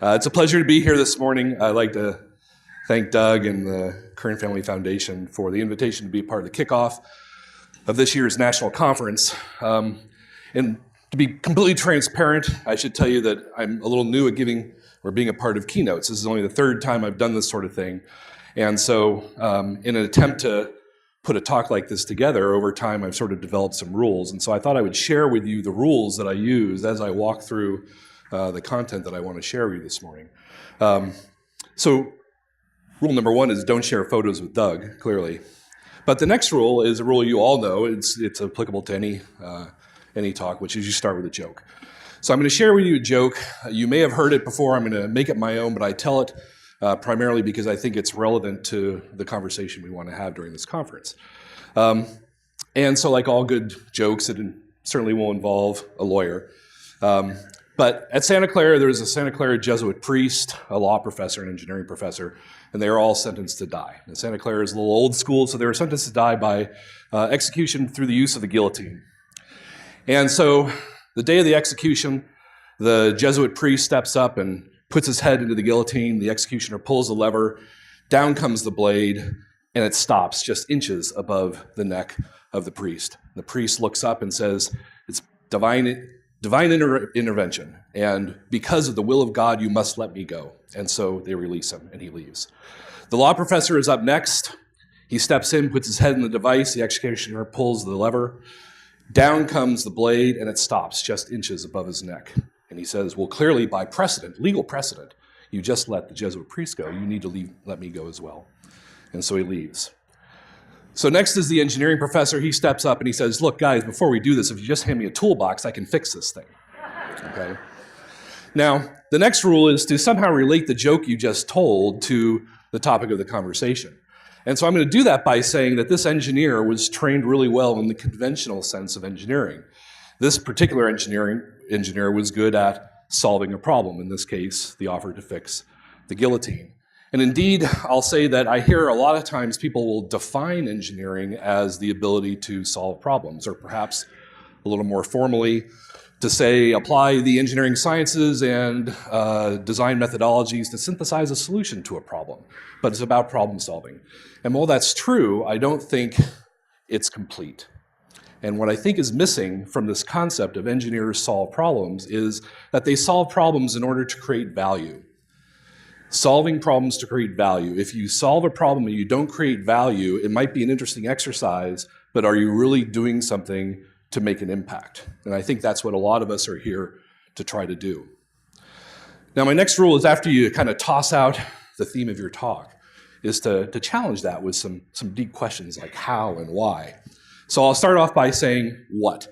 It's a pleasure to be here this morning. I'd like to thank Doug and the Curran Family Foundation for the invitation to be a part of the kickoff of this year's national conference. And to be completely transparent, I should tell you that I'm a little new at giving or being a part of keynotes. This is only the third time I've done this sort of thing. And so in an attempt to put a talk like this together, over time I've sort of developed some rules. And so I thought I would share with you the rules that I use as I walk through the content that I want to share with you this morning. So rule number one is don't share photos with Doug, clearly. But the next rule is a rule you all know. It's applicable to any talk, which is you start with a joke. So I'm going to share with you a joke. You may have heard it before. I'm going to make it my own, but I tell it primarily because I think it's relevant to the conversation we want to have during this conference. And so like all good jokes, it certainly will involve a lawyer. But at Santa Clara, there's a Santa Clara Jesuit priest, a law professor, an engineering professor, and they are all sentenced to die. And Santa Clara is a little old school, so they were sentenced to die by execution through the use of the guillotine. And so the day of the execution, the Jesuit priest steps up and puts his head into the guillotine. The executioner pulls the lever, down comes the blade, and it stops just inches above the neck of the priest. The priest looks up and says, "It's divine intervention, and because of the will of God, you must let me go." And so they release him, and he leaves. The law professor is up next. He steps in, puts his head in the device. The executioner pulls the lever. Down comes the blade, and it stops just inches above his neck. And he says, "Well, clearly by precedent, legal precedent, you just let the Jesuit priest go. You need to let me go as well." And so he leaves. So next is the engineering professor. He steps up and he says, "Look, guys, before we do this, if you just hand me a toolbox, I can fix this thing." Okay. Now, the next rule is to somehow relate the joke you just told to the topic of the conversation. And so I'm going to do that by saying that this engineer was trained really well in the conventional sense of engineering. This particular engineer was good at solving a problem, in this case, the offer to fix the guillotine. And indeed, I'll say that I hear a lot of times people will define engineering as the ability to solve problems, or perhaps a little more formally, to say apply the engineering sciences and design methodologies to synthesize a solution to a problem. But it's about problem solving. And while that's true, I don't think it's complete. And what I think is missing from this concept of engineers solve problems is that they solve problems in order to create value. Solving problems to create value. If you solve a problem and you don't create value, it might be an interesting exercise, but are you really doing something to make an impact? And I think that's what a lot of us are here to try to do. Now, my next rule is after you kind of toss out the theme of your talk, is to challenge that with some deep questions like how and why. So I'll start off by saying what.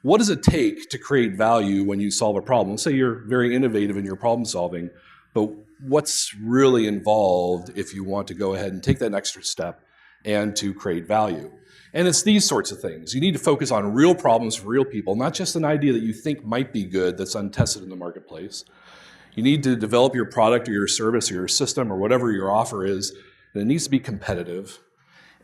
What does it take to create value when you solve a problem? Let's say you're very innovative in your problem solving, but what's really involved if you want to go ahead and take that extra step and to create value? And it's these sorts of things. You need to focus on real problems for real people, not just an idea that you think might be good that's untested in the marketplace. You need to develop your product or your service or your system or whatever your offer is, and it needs to be competitive.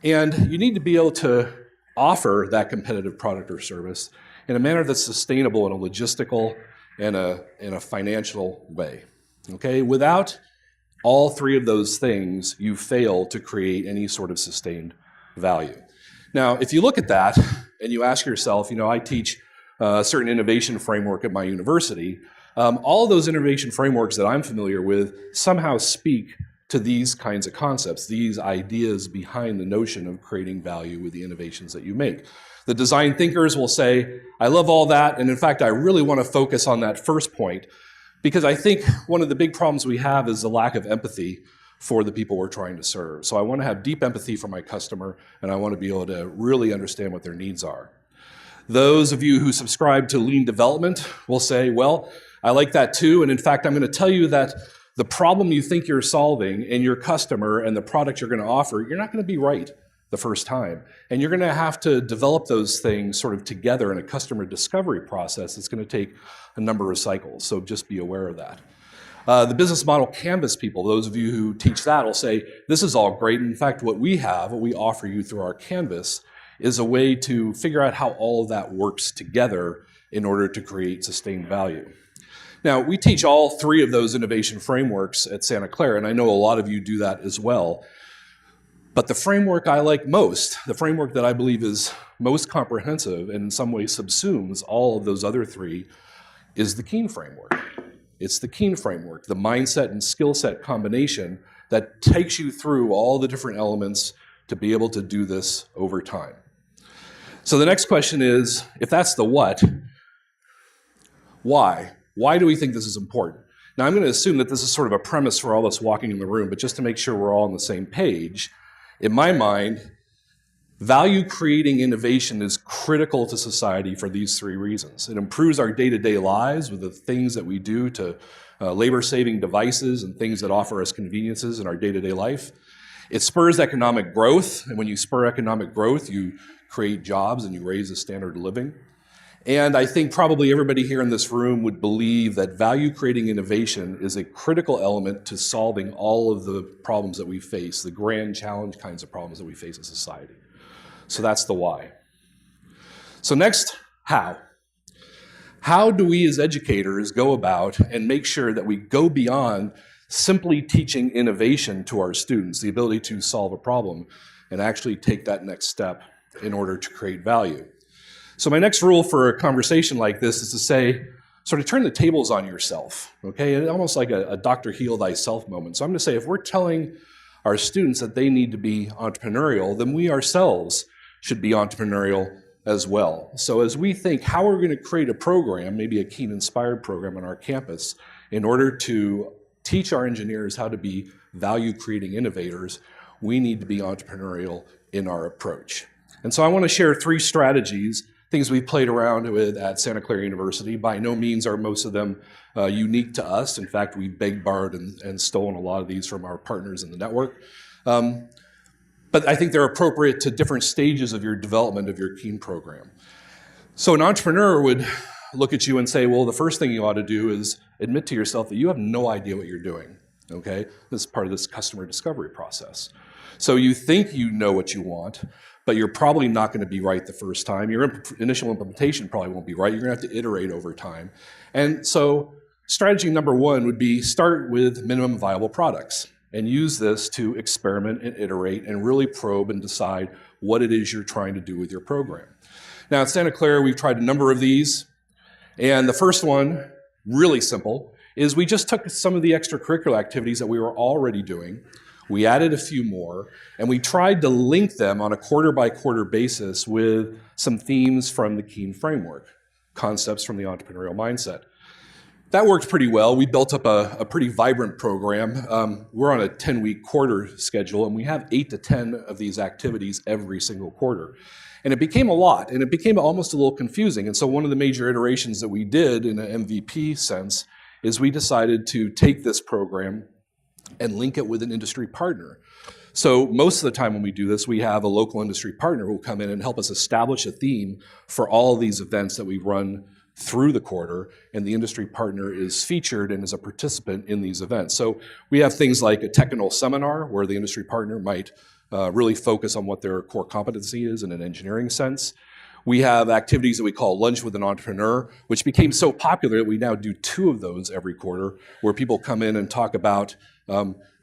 And you need to be able to offer that competitive product or service in a manner that's sustainable in a logistical and in a financial way. Okay? Without all three of those things, you fail to create any sort of sustained value. Now, if you look at that and you ask yourself, I teach a certain innovation framework at my university. All of those innovation frameworks that I'm familiar with somehow speak to these kinds of concepts, these ideas behind the notion of creating value with the innovations that you make. The design thinkers will say, "I love all that, and in fact, I really want to focus on that first point, because I think one of the big problems we have is the lack of empathy for the people we're trying to serve. So I want to have deep empathy for my customer, and I want to be able to really understand what their needs are." Those of you who subscribe to lean development will say, "Well, I like that too, and in fact, I'm going to tell you that the problem you think you're solving and your customer and the product you're going to offer, you're not going to be right the first time. And you're going to have to develop those things sort of together in a customer discovery process that's going to take a number of cycles. So just be aware of that." The business model canvas people, those of you who teach that, will say, "This is all great. In fact, what we offer you through our canvas is a way to figure out how all of that works together in order to create sustained value." Now, we teach all three of those innovation frameworks at Santa Clara, and I know a lot of you do that as well. But the framework I like most, the framework that I believe is most comprehensive and in some ways subsumes all of those other three, is the Keen framework. It's the Keen framework, the mindset and skill set combination that takes you through all the different elements to be able to do this over time. So the next question is, if that's the what, why? Why do we think this is important? Now, I'm going to assume that this is sort of a premise for all of us walking in the room, but just to make sure we're all on the same page, in my mind, value-creating innovation is critical to society for these three reasons. It improves our day-to-day lives with the things that we do to labor-saving devices and things that offer us conveniences in our day-to-day life. It spurs economic growth, and when you spur economic growth, you create jobs and you raise the standard of living. And I think probably everybody here in this room would believe that value-creating innovation is a critical element to solving all of the problems that we face, the grand challenge kinds of problems that we face in society. So that's the why. So next, how? How do we as educators go about and make sure that we go beyond simply teaching innovation to our students, the ability to solve a problem, and actually take that next step in order to create value? So my next rule for a conversation like this is to say, sort of turn the tables on yourself, okay? Almost like a Dr. Heal Thyself moment. So I'm going to say, if we're telling our students that they need to be entrepreneurial, then we ourselves should be entrepreneurial as well. So as we think how we're going to create a program, maybe a Keen-inspired program on our campus, in order to teach our engineers how to be value-creating innovators, we need to be entrepreneurial in our approach. And so I want to share three strategies, things we've played around with at Santa Clara University. By no means are most of them unique to us. In fact, we begged, borrowed, and stolen a lot of these from our partners in the network. But I think they're appropriate to different stages of your development of your Keen program. So an entrepreneur would look at you and say, well, the first thing you ought to do is admit to yourself that you have no idea what you're doing, okay? This is part of this customer discovery process. So you think you know what you want, but you're probably not going to be right the first time. Your initial implementation probably won't be right. You're going to have to iterate over time. And so strategy number one would be start with minimum viable products and use this to experiment and iterate and really probe and decide what it is you're trying to do with your program. Now at Santa Clara, we've tried a number of these. And the first one, really simple, is we just took some of the extracurricular activities that we were already doing. We added a few more, and we tried to link them on a quarter-by-quarter basis with some themes from the Keen framework, concepts from the entrepreneurial mindset. That worked pretty well. We built up a pretty vibrant program. We're on a 10-week quarter schedule, and we have 8 to 10 of these activities every single quarter. And it became a lot, and it became almost a little confusing. And so one of the major iterations that we did in an MVP sense is we decided to take this program and link it with an industry partner. So most of the time when we do this, we have a local industry partner who will come in and help us establish a theme for all of these events that we run through the quarter, and the industry partner is featured and is a participant in these events. So we have things like a technical seminar where the industry partner might really focus on what their core competency is in an engineering sense. We have activities that we call Lunch with an Entrepreneur, which became so popular that we now do 2 of those every quarter, where people come in and talk about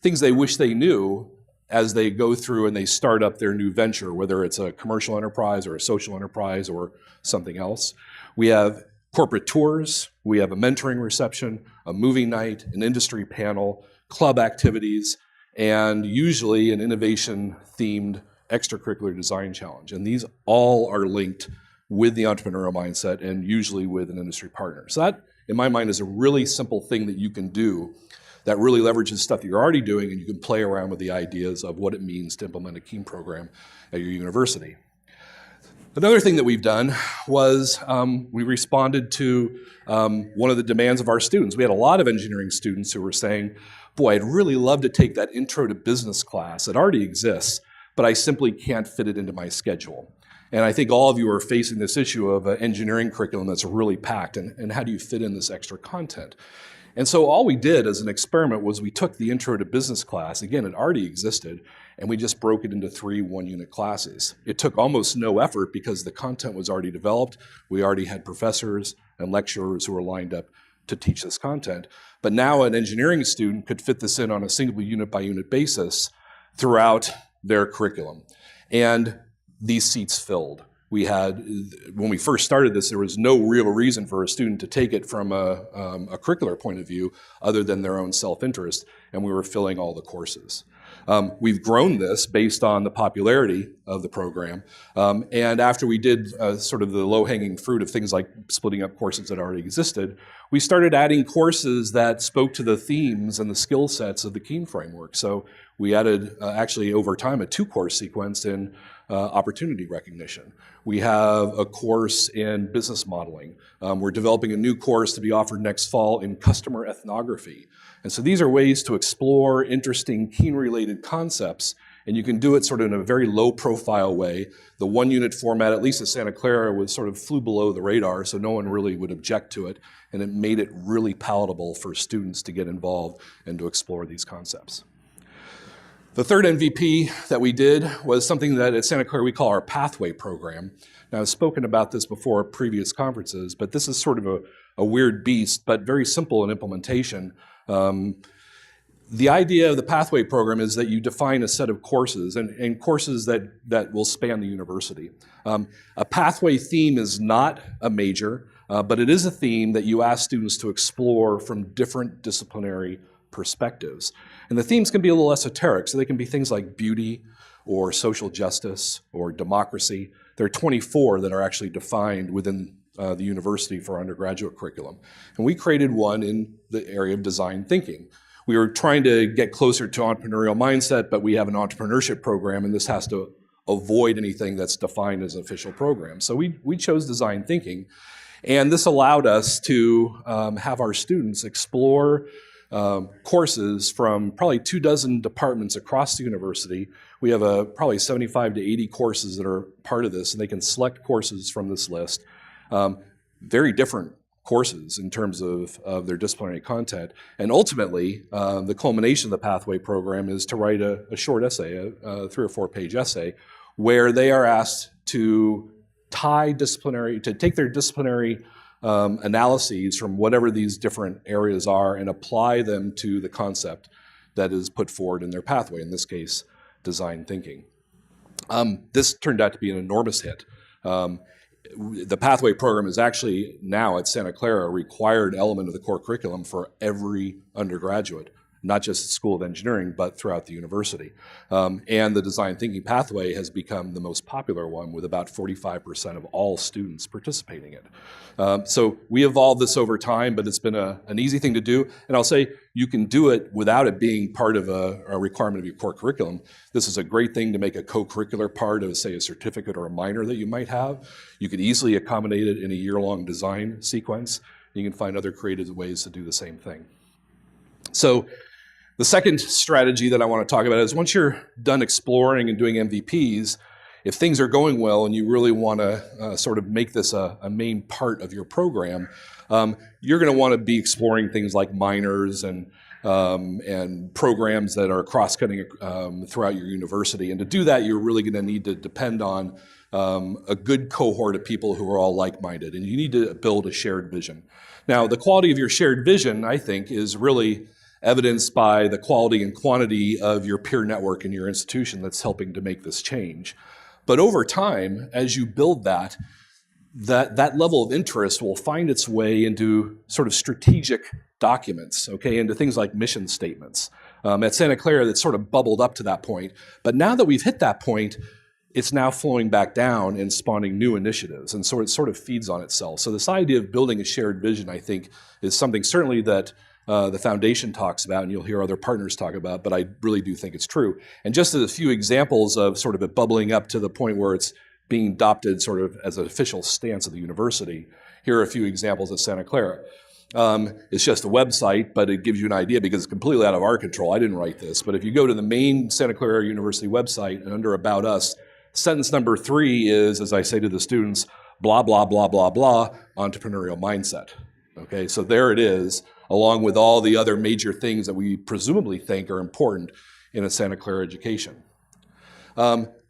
things they wish they knew as they go through and they start up their new venture, whether it's a commercial enterprise or a social enterprise or something else. We have corporate tours, we have a mentoring reception, a movie night, an industry panel, club activities, and usually an innovation-themed extracurricular design challenge. And these all are linked with the entrepreneurial mindset and usually with an industry partner. So that, in my mind, is a really simple thing that you can do that really leverages stuff that you're already doing, and you can play around with the ideas of what it means to implement a Keen program at your university. Another thing that we've done was we responded to one of the demands of our students. We had a lot of engineering students who were saying, boy, I'd really love to take that intro to business class. It already exists, but I simply can't fit it into my schedule. And I think all of you are facing this issue of an engineering curriculum that's really packed, and how do you fit in this extra content? And so all we did as an experiment was we took the intro to business class, again, it already existed, and we just broke it into 3 one-unit classes. It took almost no effort because the content was already developed. We already had professors and lecturers who were lined up to teach this content. But now an engineering student could fit this in on a single unit by unit basis throughout their curriculum. And these seats filled. We had, when we first started this, there was no real reason for a student to take it from a curricular point of view other than their own self-interest, and we were filling all the courses. We've grown this based on the popularity of the program, and after we did sort of the low-hanging fruit of things like splitting up courses that already existed, we started adding courses that spoke to the themes and the skill sets of the Keen framework. So we added, actually over time, a 2-course sequence in opportunity recognition. We have a course in business modeling. We're developing a new course to be offered next fall in customer ethnography. And so these are ways to explore interesting Keen-related concepts, and you can do it sort of in a very low-profile way. The 1-unit format, at least at Santa Clara, was sort of flew below the radar, so no one really would object to it, and it made it really palatable for students to get involved and to explore these concepts. The third MVP that we did was something that at Santa Clara we call our Pathway program. Now, I've spoken about this before at previous conferences, but this is sort of a weird beast, but very simple in implementation. The idea of the Pathway program is that you define a set of courses, and courses that will span the university. A pathway theme is not a major, but it is a theme that you ask students to explore from different disciplinary perspectives. And the themes can be a little esoteric, so they can be things like beauty or social justice or democracy. There are 24 that are actually defined within the university for our undergraduate curriculum. And we created one in the area of design thinking. We were trying to get closer to entrepreneurial mindset, but we have an entrepreneurship program, and this has to avoid anything that's defined as an official program. So we chose design thinking, and this allowed us to have our students explore courses from probably 24 departments across the university. We have probably 75 to 80 courses that are part of this, and they can select courses from this list. Very different courses in terms of their disciplinary content. And ultimately, the culmination of the Pathway program is to write a short essay, a 3 or 4 page essay, where they are asked to take their disciplinary analyses from whatever these different areas are and apply them to the concept that is put forward in their pathway, in this case, design thinking. This turned out to be an enormous hit. The Pathway program is actually now at Santa Clara a required element of the core curriculum for every undergraduate, not just at School of Engineering, but throughout the university. And the design thinking pathway has become the most popular one, with about 45% of all students participating in it. So we evolved this over time, but it's been an easy thing to do. And I'll say you can do it without it being part of a requirement of your core curriculum. This is a great thing to make a co-curricular part of, say, a certificate or a minor that you might have. You could easily accommodate it in a year-long design sequence. You can find other creative ways to do the same thing. So the second strategy that I want to talk about is once you're done exploring and doing MVPs, if things are going well and you really want to sort of make this a main part of your program, you're going to want to be exploring things like minors and programs that are cross-cutting throughout your university. And to do that, you're really going to need to depend on a good cohort of people who are all like-minded, and you need to build a shared vision. Now, the quality of your shared vision, I think, is really evidenced by the quality and quantity of your peer network in your institution that's helping to make this change. But over time, as you build that level of interest will find its way into sort of strategic documents, okay, into things like mission statements. At Santa Clara, that sort of bubbled up to that point. But now that we've hit that point, it's now flowing back down and spawning new initiatives. And so it sort of feeds on itself. So this idea of building a shared vision, I think, is something certainly that the foundation talks about, and you'll hear other partners talk about, but I really do think it's true. And just as a few examples of sort of it bubbling up to the point where it's being adopted sort of as an official stance of the university, here are a few examples at Santa Clara. It's just a website, but it gives you an idea because it's completely out of our control. I didn't write this, but if you go to the main Santa Clara University website and under About Us, sentence number 3 is, as I say to the students, blah, blah, blah, blah, blah, entrepreneurial mindset. Okay, so there it is, along with all the other major things that we presumably think are important in a Santa Clara education.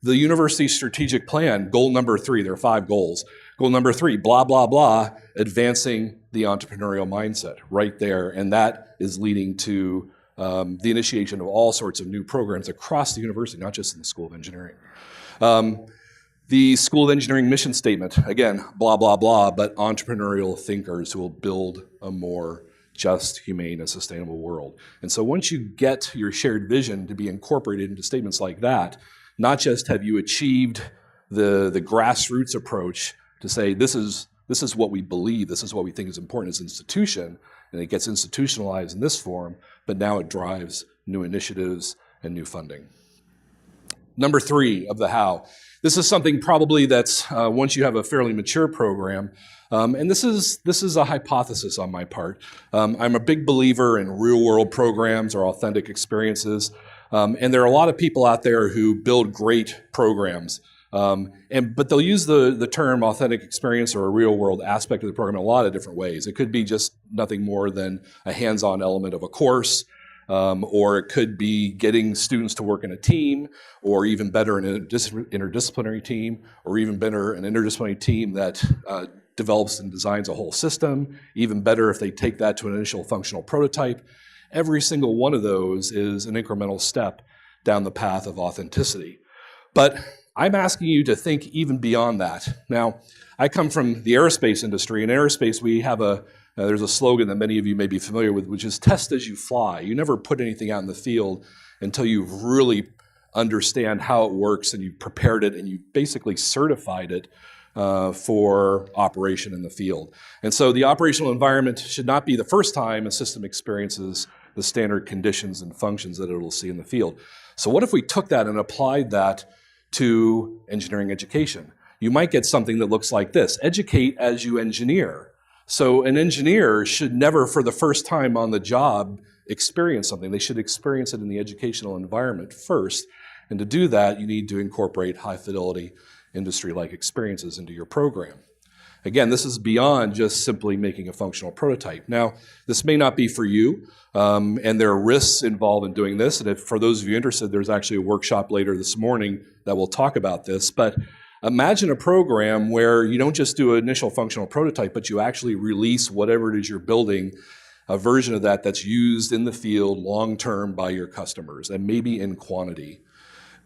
the university strategic plan, goal number 3, there are 5 goals. Goal number 3, blah, blah, blah, advancing the entrepreneurial mindset right there. And that is leading to the initiation of all sorts of new programs across the university, not just in the School of Engineering. The School of Engineering mission statement, again, blah, blah, blah, but entrepreneurial thinkers who will build a more just, humane, and sustainable world. And so once you get your shared vision to be incorporated into statements like that, not just have you achieved the grassroots approach to say this is what we believe, this is what we think is important as an institution, and it gets institutionalized in this form, but now it drives new initiatives and new funding. Number 3 of the how. This is something probably that's once you have a fairly mature program, and this is a hypothesis on my part. I'm a big believer in real-world programs or authentic experiences, and there are a lot of people out there who build great programs, but they'll use the term authentic experience or a real-world aspect of the program in a lot of different ways. It could be just nothing more than a hands-on element of a course, or it could be getting students to work in a team, or even better, an interdisciplinary team, or even better, an interdisciplinary team that develops and designs a whole system, even better if they take that to an initial functional prototype. Every single one of those is an incremental step down the path of authenticity. But I'm asking you to think even beyond that. Now, I come from the aerospace industry. In aerospace, we have there's a slogan that many of you may be familiar with, which is test as you fly. You never put anything out in the field until you really understand how it works and you've prepared it and you've basically certified it for operation in the field. And so the operational environment should not be the first time a system experiences the standard conditions and functions that it will see in the field. So what if we took that and applied that to engineering education? You might get something that looks like this: educate as you engineer. So an engineer should never, for the first time on the job, experience something. They should experience it in the educational environment first. And to do that, you need to incorporate high-fidelity industry-like experiences into your program. Again, this is beyond just simply making a functional prototype. Now, this may not be for you, and there are risks involved in doing this. And if, for those of you interested, there's actually a workshop later this morning that will talk about this. But imagine a program where you don't just do an initial functional prototype, but you actually release whatever it is you're building, a version of that that's used in the field long-term by your customers, and maybe in quantity.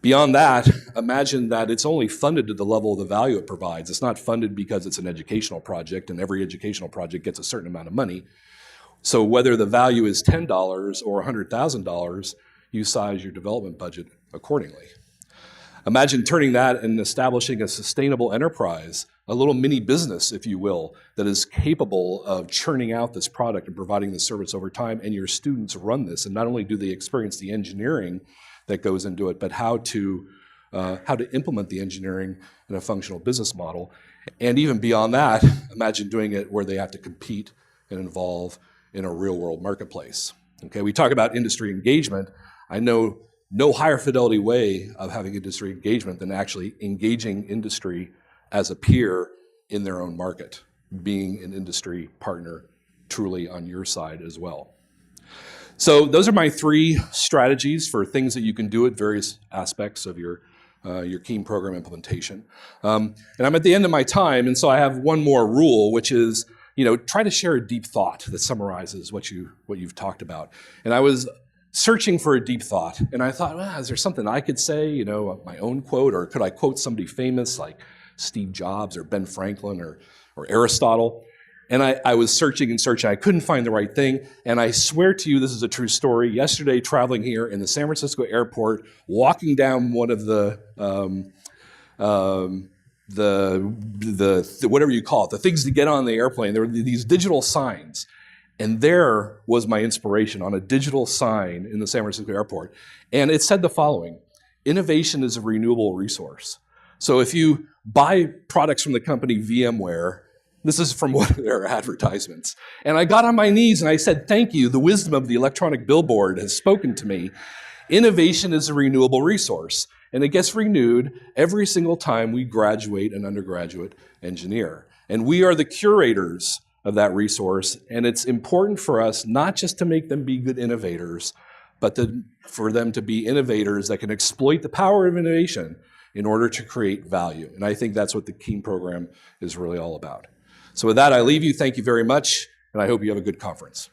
Beyond that, imagine that it's only funded to the level of the value it provides. It's not funded because it's an educational project, and every educational project gets a certain amount of money. So whether the value is $10 or $100,000, you size your development budget accordingly. Imagine turning that and establishing a sustainable enterprise, a little mini business, if you will, that is capable of churning out this product and providing the service over time, and your students run this. And not only do they experience the engineering that goes into it, but how to implement the engineering in a functional business model. And even beyond that, imagine doing it where they have to compete and involve in a real-world marketplace. Okay, we talk about industry engagement. I know no higher fidelity way of having industry engagement than actually engaging industry as a peer in their own market, being an industry partner truly on your side as well. So those are my 3 strategies for things that you can do at various aspects of your KEEM program implementation. And I'm at the end of my time, and so I have one more rule, which is, try to share a deep thought that summarizes what you've talked about. And I was searching for a deep thought, and I thought, well, is there something I could say, my own quote, or could I quote somebody famous like Steve Jobs or Ben Franklin or Aristotle? And I was searching and searching. I couldn't find the right thing. And I swear to you, this is a true story. Yesterday, traveling here in the San Francisco airport, walking down one of the whatever you call it, the things to get on the airplane, there were these digital signs. And there was my inspiration on a digital sign in the San Francisco airport. And it said the following: innovation is a renewable resource. So if you buy products from the company VMware, this is from one of their advertisements. And I got on my knees and I said, thank you. The wisdom of the electronic billboard has spoken to me. Innovation is a renewable resource, and it gets renewed every single time we graduate an undergraduate engineer. And we are the curators of that resource, and it's important for us not just to make them be good innovators, but for them to be innovators that can exploit the power of innovation in order to create value. And I think that's what the KEEN program is really all about. So with that, I leave you. Thank you very much, and I hope you have a good conference.